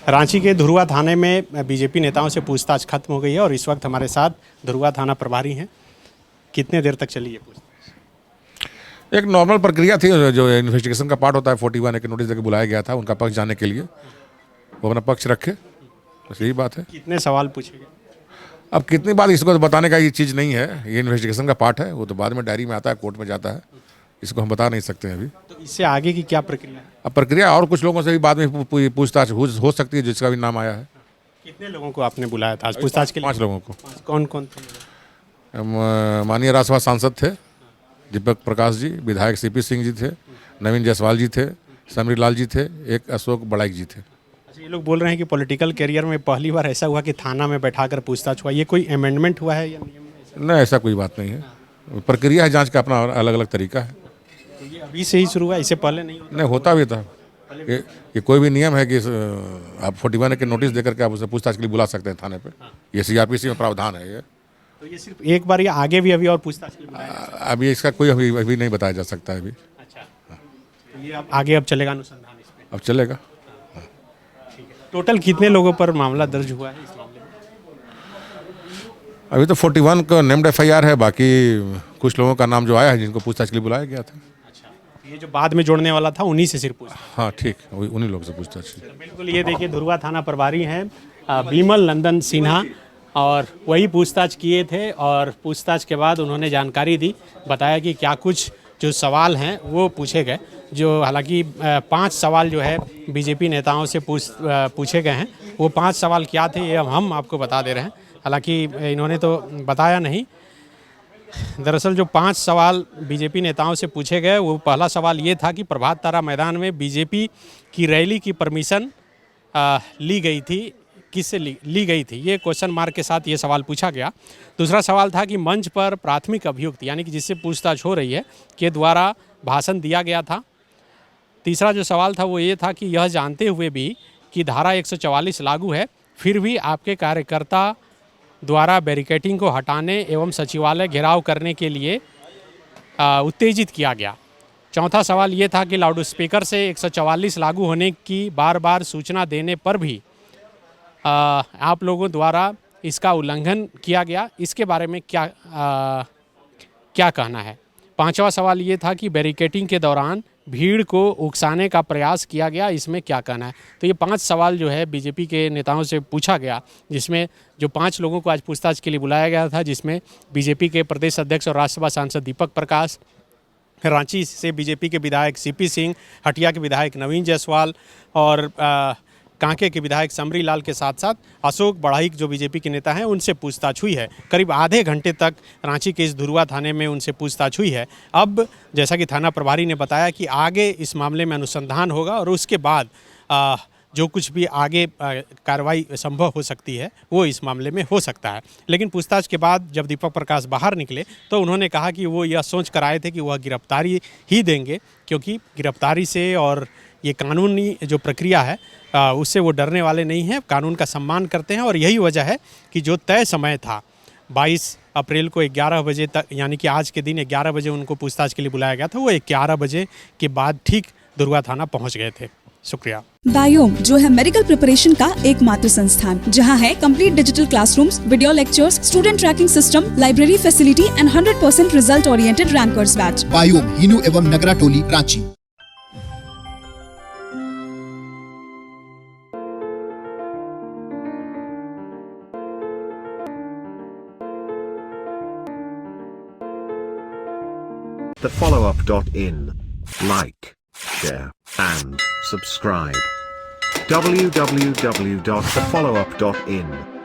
रांची के धुरुआ थाने में बीजेपी नेताओं से पूछताछ खत्म हो गई है और इस वक्त हमारे साथ धुरुआ थाना प्रभारी हैं। कितने देर तक चली है पूछताछ? एक नॉर्मल प्रक्रिया थी, जो इन्वेस्टिगेशन का पार्ट होता है। 41 के नोटिस देकर बुलाया गया था उनका पक्ष जानने के लिए, वो अपना पक्ष रखे, बस यही बात है। कितने सवाल पूछे गए? अब कितनी बात इसको तो बताने का ये चीज़ नहीं है, ये इन्वेस्टिगेशन का पार्ट है, वो तो बाद में डायरी में आता है, कोर्ट में जाता है, इसको हम बता नहीं सकते हैं अभी। तो इससे आगे की क्या प्रक्रिया है? अब प्रक्रिया और कुछ लोगों से भी बाद में पूछताछ हो सकती है, जिसका भी नाम आया है। कितने लोगों को आपने बुलाया था आज पूछताछ के लिए? 5 लोगों को। कौन कौन थे? माननीय राज्यसभा सांसद थे दीपक प्रकाश जी, विधायक सीपी सिंह जी थे, नवीन जायसवाल जी थे, समरी लाल जी थे, एक अशोक बड़ाइक जी थे। अच्छा, ये लोग बोल रहे हैं कि पॉलिटिकल करियर में पहली बार ऐसा हुआ कि थाना में बैठाकर पूछताछ हुआ। ये कोई अमेंडमेंट हुआ है या नियम में ऐसा? नहीं, ऐसा कोई बात नहीं है। प्रक्रिया है, जांच का अपना अलग अलग तरीका है। तो ये अभी से ही शुरू हुआ, इससे पहले नहीं होता? नहीं, होता भी था। ये कोई भी नियम है कि आप 41 के नोटिस देकर के आप उसे पूछताछ के लिए बुला सकते हैं थाने पे। ये सीआरपीसी में प्रावधान है ये। तो ये सिर्फ एक बार या आगे भी अभी और पूछताछ के लिए बुलाया जा सकता अभी इसका कोई अभी नहीं बताया जा सकता है अभी। है? अच्छा, तो ये अब आगे चलेगा अनुसंधान इस पे? अब चलेगा। ठीक है। टोटल कितने लोगों पर मामला दर्ज हुआ है इस मामले में? अभी तो 41 का नेम्ड FIR है, बाकी कुछ लोगों का नाम जो आया है जिनको पूछताछ के लिए बुलाया गया था। अच्छा, ये जो बाद में जोड़ने वाला था उन्हीं से सिर्फ पूछताछ? हाँ ठीक, उन्हीं लोगों से पूछताछ की। बिल्कुल, ये देखिए धुरुआ थाना प्रभारी हैं बिमल नंदन सिन्हा, और वही पूछताछ किए थे और पूछताछ के बाद उन्होंने जानकारी दी, बताया कि क्या कुछ जो सवाल हैं वो पूछे गए। जो हालांकि 5 सवाल जो है बीजेपी नेताओं से पूछे गए हैं, वो 5 सवाल क्या थे ये हम आपको बता दे रहे हैं। हालांकि इन्होंने तो बताया नहीं। दरअसल जो 5 सवाल बीजेपी नेताओं से पूछे गए, वो पहला सवाल ये था कि प्रभात तारा मैदान में बीजेपी की रैली की परमिशन ली गई थी, किससे ली गई थी, ये क्वेश्चन मार्क के साथ ये सवाल पूछा गया। दूसरा सवाल था कि मंच पर प्राथमिक अभियुक्त यानी कि जिससे पूछताछ हो रही है के द्वारा भाषण दिया गया था। तीसरा जो सवाल था वो ये था कि यह जानते हुए भी कि धारा 144 लागू है, फिर भी आपके कार्यकर्ता द्वारा बैरिकेडिंग को हटाने एवं सचिवालय घेराव करने के लिए उत्तेजित किया गया। चौथा सवाल ये था कि लाउड स्पीकर से 144 लागू होने की बार बार सूचना देने पर भी आप लोगों द्वारा इसका उल्लंघन किया गया, इसके बारे में क्या कहना है। पांचवा सवाल ये था कि बैरिकेडिंग के दौरान भीड़ को उकसाने का प्रयास किया गया, इसमें क्या कहना है। तो ये 5 सवाल जो है बीजेपी के नेताओं से पूछा गया, जिसमें जो 5 लोगों को आज पूछताछ के लिए बुलाया गया था, जिसमें बीजेपी के प्रदेश अध्यक्ष और राज्यसभा सांसद दीपक प्रकाश, रांची से बीजेपी के विधायक सीपी सिंह, हटिया के विधायक नवीन जायसवाल और कांके के विधायक समरी लाल के साथ साथ अशोक बड़ाइक जो बीजेपी के नेता हैं, उनसे पूछताछ हुई है। करीब आधे घंटे तक रांची के इस धुरुआ थाने में उनसे पूछताछ हुई है। अब जैसा कि थाना प्रभारी ने बताया कि आगे इस मामले में अनुसंधान होगा और उसके बाद जो कुछ भी आगे कार्रवाई संभव हो सकती है वो इस मामले में हो सकता है। लेकिन पूछताछ के बाद जब दीपक प्रकाश बाहर निकले तो उन्होंने कहा कि वो यह सोच कर आए थे कि वह गिरफ्तारी ही देंगे, क्योंकि गिरफ्तारी से और ये कानूनी जो प्रक्रिया है उससे वो डरने वाले नहीं हैं, कानून का सम्मान करते हैं। और यही वजह है कि जो तय समय था 22 अप्रैल को 11 बजे तक, यानी कि आज के दिन 11 बजे उनको पूछताछ के लिए बुलाया गया था, वो 11 बजे के बाद ठीक धुरुआ थाना पहुंच गए थे। शुक्रिया। बायोम जो है मेडिकल प्रिपरेशन का एकमात्र संस्थान, जहां है complete digital classrooms, video lectures, student tracking system, library facility and 100% result oriented rankers batch. Biome Hinoo एवं नगरा टोली, Ranchi. thefollowup.in. Like, share, and subscribe. www.thefollowup.in